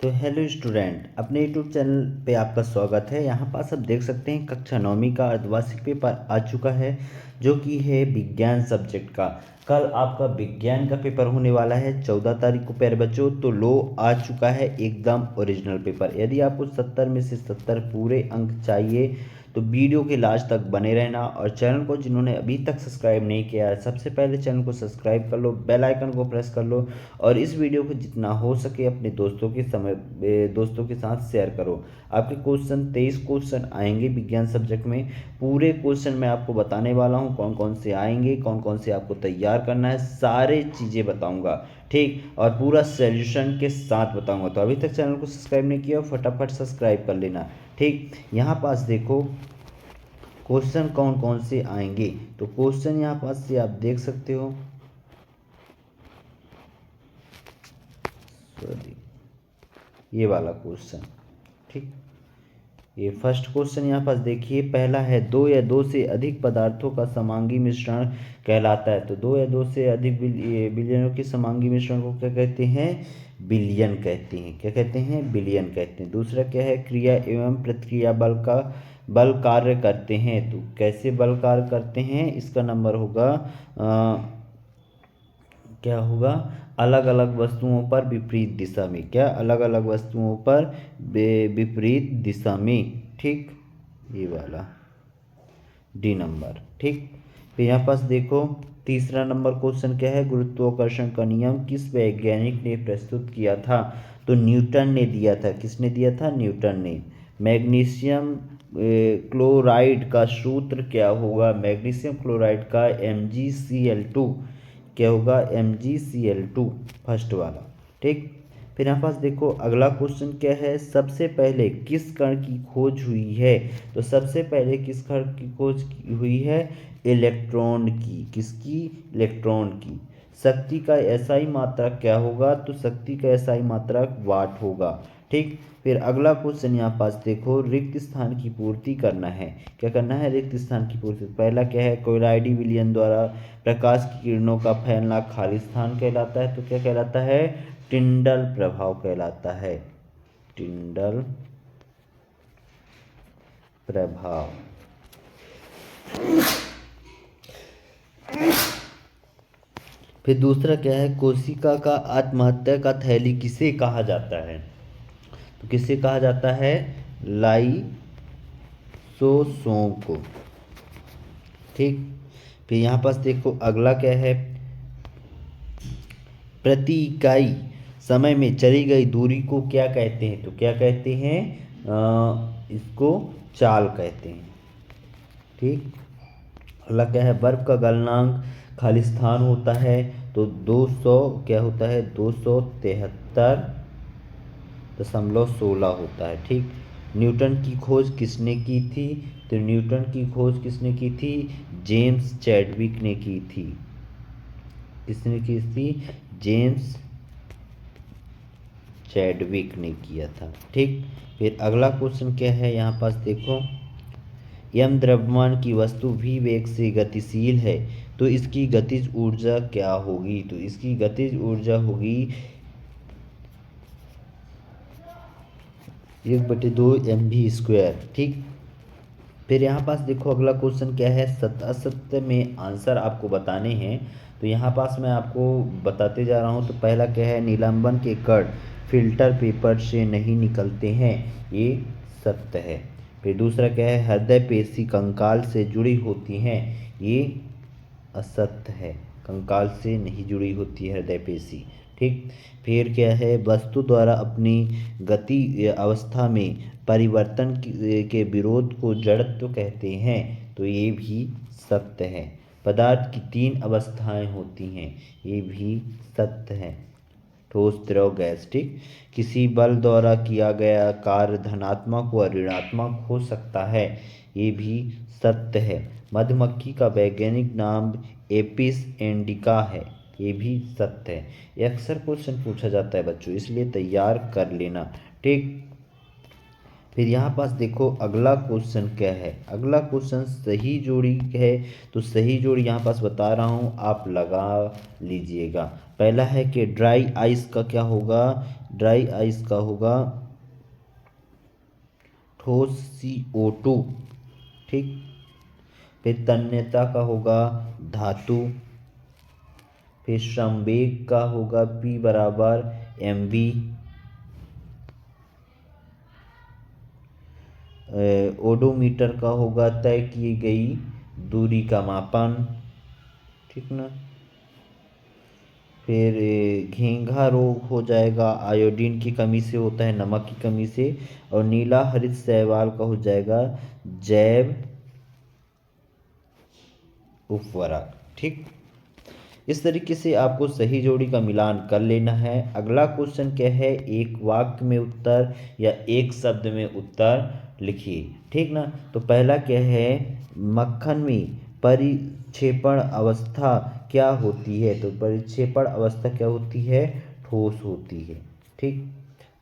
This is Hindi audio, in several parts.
तो हेलो स्टूडेंट, अपने यूट्यूब चैनल पे आपका स्वागत है। यहाँ पास आप देख सकते हैं कक्षा 9वीं का अर्धवार्षिक पेपर आ चुका है, जो कि है विज्ञान सब्जेक्ट का। कल आपका विज्ञान का पेपर होने वाला है 14 तारीख को प्यारे बच्चों। तो लो आ चुका है एकदम ओरिजिनल पेपर। यदि आपको 70 में से 70 पूरे अंक चाहिए तो वीडियो के लास्ट तक बने रहना। और चैनल को जिन्होंने अभी तक सब्सक्राइब नहीं किया है, सबसे पहले चैनल को सब्सक्राइब कर लो, बेल आइकन को प्रेस कर लो और इस वीडियो को जितना हो सके अपने दोस्तों के साथ शेयर करो। आपके क्वेश्चन 23 क्वेश्चन आएंगे विज्ञान सब्जेक्ट में। पूरे क्वेश्चन मैं आपको बताने वाला हूँ, कौन कौन से आएंगे, कौन कौन से आपको तैयार करना है, सारे चीज़ें बताऊँगा, ठीक। और पूरा सॉल्यूशन के साथ बताऊँगा। तो अभी तक चैनल को सब्सक्राइब नहीं किया, फटाफट सब्सक्राइब कर लेना, ठीक। यहाँ पास देखो क्वेश्चन कौन कौन से आएंगे। तो क्वेश्चन यहाँ पास से आप देख सकते हो, ये वाला क्वेश्चन, ठीक। ये फर्स्ट क्वेश्चन यहाँ पास देखिए, पहला है दो या दो से अधिक पदार्थों का समांगी मिश्रण कहलाता है। तो दो या दो से अधिक बिलियनों के समांगी मिश्रण को क्या कहते हैं? बिलियन कहते हैं। क्या कहते हैं? बिलियन कहते हैं। दूसरा क्या है? क्रिया एवं प्रतिक्रिया बल कार्य करते हैं। तो कैसे बल कार्य करते हैं? इसका नंबर होगा क्या होगा? अलग अलग वस्तुओं पर विपरीत दिशा में। क्या? अलग अलग वस्तुओं पर विपरीत दिशा में, ठीक। ये वाला डी नंबर, ठीक। फिर यहाँ पास देखो तीसरा नंबर क्वेश्चन क्या है? गुरुत्वाकर्षण का नियम किस वैज्ञानिक ने प्रस्तुत किया था? तो न्यूटन ने दिया था। किसने दिया था? न्यूटन ने। मैग्नीशियम क्लोराइड का सूत्र क्या होगा? मैग्नीशियम क्लोराइड का MgCl2 क्या होगा? MgCl2, फर्स्ट वाला, ठीक। फिर यहाँ पास देखो अगला क्वेश्चन क्या है? सबसे पहले किस कण की खोज हुई है? तो सबसे पहले किस कण की खोज हुई है? इलेक्ट्रॉन की। किसकी? इलेक्ट्रॉन की। शक्ति का SI मात्रक क्या होगा? तो शक्ति का SI मात्रक वाट होगा, ठीक। फिर अगला क्वेश्चन यहाँ पास देखो, रिक्त स्थान की पूर्ति करना है। क्या करना है? रिक्त स्थान की पूर्ति। पहला क्या है? कोयलाइडी विलयन द्वारा प्रकाश की किरणों का फैलना खाली स्थान कहलाता है। तो क्या कहलाता है? टिंडल प्रभाव कहलाता है। टिंडल प्रभाव। फिर दूसरा क्या है? कोशिका का आत्महत्या का थैली किसे कहा जाता है? तो किसे कहा जाता है? लाइसोसोम को, ठीक। फिर यहाँ पास देखो अगला क्या है? प्रति इकाई समय में चली गई दूरी को क्या कहते हैं? तो क्या कहते हैं? इसको चाल कहते हैं, ठीक। अगला क्या है? बर्फ का गलनांक खाली स्थान होता है। तो 200 क्या होता है? 273.16 होता है, ठीक। न्यूटन की खोज किसने की थी? तो न्यूटन की खोज किसने की थी? जेम्स चैडविक ने की थी। किसने की थी? जेम्स चैडविक ने किया था, ठीक। फिर अगला क्वेश्चन क्या है? यहाँ पास देखो, यम द्रव्यमान की वस्तु v वेग से गतिशील है, तो इसकी गतिज ऊर्जा क्या होगी? तो इसकी गतिज ऊर्जा होगी 1/2 mv², ठीक। फिर यहाँ पास देखो अगला क्वेश्चन क्या है? सत्य असत्य में आंसर आपको बताने हैं। तो यहाँ पास मैं आपको बताते जा रहा हूँ। तो पहला क्या है? निलंबन के कण फिल्टर पेपर से नहीं निकलते हैं, ये सत्य है। फिर दूसरा क्या है? हृदय पेशी कंकाल से जुड़ी होती हैं, ये असत्य है। कंकाल से नहीं जुड़ी होती है हृदय पेशी, ठीक। फिर क्या है? वस्तु द्वारा अपनी गति अवस्था में परिवर्तन के विरोध को जड़त्व कहते हैं, तो ये भी सत्य है। पदार्थ की 3 अवस्थाएं होती हैं, ये भी सत्य है। ठोस, द्रव, गैस, ठीक। किसी बल द्वारा किया गया कार्य धनात्मक व ऋणात्मक हो सकता है, ये भी सत्य है। मधुमक्खी का वैज्ञानिक नाम एपिस इंडिका है, ये भी सत्य है। ये अक्सर क्वेश्चन पूछा जाता है बच्चों, इसलिए तैयार कर लेना, ठीक। फिर यहाँ पास देखो अगला क्वेश्चन क्या है? अगला क्वेश्चन सही जोड़ी है। तो सही जोड़ी यहाँ पास बता रहा हूँ, आप लगा लीजिएगा। पहला है कि ड्राई आइस का क्या होगा? ड्राई आइस का होगा ठोस CO2, ठीक। फिर तन्यता का होगा धातु। फिर संवेग का होगा P बराबर mv। ओडोमीटर का होगा तय की गई दूरी का मापन, ठीक ना। फिर घेंघा रोग हो जाएगा आयोडीन की कमी से होता है, नमक की कमी से। और नीला हरित शैवाल का हो जाएगा जैव उपवरक, ठीक। इस तरीके से आपको सही जोड़ी का मिलान कर लेना है। अगला क्वेश्चन क्या है, एक वाक्य में उत्तर या एक शब्द में उत्तर लिखिए, ठीक ना। तो पहला क्या है, मक्खन में परिक्षेपण अवस्था क्या होती है। तो परिक्षेपण अवस्था क्या होती है, ठोस होती है, ठीक।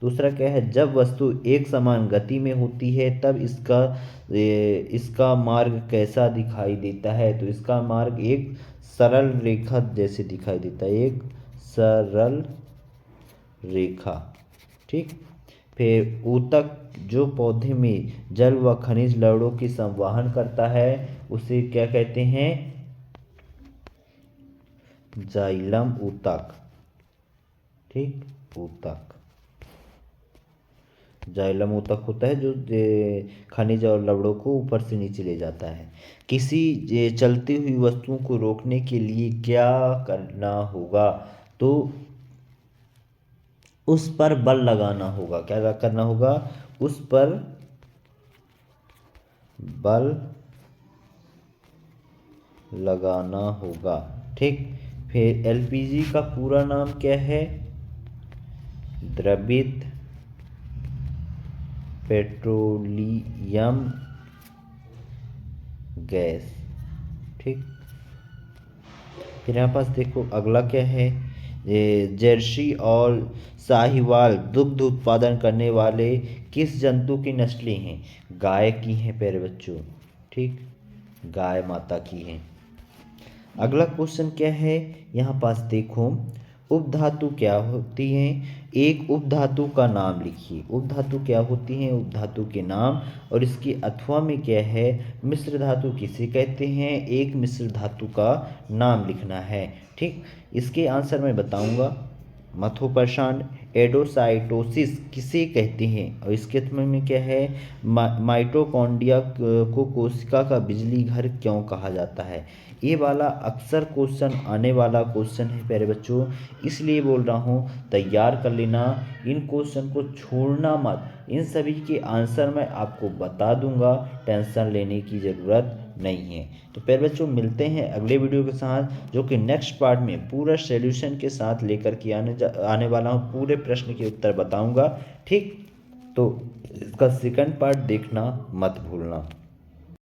दूसरा क्या है, जब वस्तु एक समान गति में होती है तब इसका मार्ग कैसा दिखाई देता है। तो इसका मार्ग एक सरल रेखा जैसे दिखाई देता है, एक सरल रेखा, ठीक। फिर ऊतक जो पौधे में जल व खनिज लवणों की संवहन करता है उसे क्या कहते हैं, जाइलम ऊतक, ठीक। ऊतक, जाइलम ऊतक होता है जो खनिज और लवणों को ऊपर से नीचे ले जाता है। किसी चलती हुई वस्तुओं को रोकने के लिए क्या करना होगा। तो उस पर बल लगाना होगा। क्या करना होगा, उस पर बल लगाना होगा, ठीक। फिर LPG का पूरा नाम क्या है, द्रवित पेट्रोलियम गैस, ठीक। फिर यहाँ पास देखो अगला क्या है, जर्सी और साहिवाल दुग्ध उत्पादन करने वाले किस जंतु की नस्लें हैं। गाय की हैं प्यारे बच्चों, ठीक, गाय माता की हैं। अगला क्वेश्चन क्या है, यहाँ पास देखो उपधातु क्या होती हैं, एक उपधातु का नाम लिखिए। उपधातु क्या होती हैं, उपधातु के नाम और इसके अथवा में क्या है, मिश्र धातु किसे कहते हैं, एक मिश्र धातु का नाम लिखना है, ठीक। इसके आंसर मैं बताऊंगा। मथोपर्षण एडोसाइटोसिस किसे कहते हैं और इसके अथवा में क्या है, माइटोकॉन्ड्रिया को कोशिका का बिजली घर क्यों कहा जाता है। ये वाला अक्सर क्वेश्चन आने वाला क्वेश्चन है प्यारे बच्चों, इसलिए बोल रहा हूँ तैयार कर लेना, इन क्वेश्चन को छोड़ना मत। इन सभी के आंसर मैं आपको बता दूंगा, टेंशन लेने की ज़रूरत नहीं है। तो प्यारे बच्चों मिलते हैं अगले वीडियो के साथ, जो कि नेक्स्ट पार्ट में पूरा सॉल्यूशन के साथ लेकर के आने वाला हूँ, पूरे प्रश्न के उत्तर बताऊंगा, ठीक। तो इसका सेकंड पार्ट देखना मत भूलना।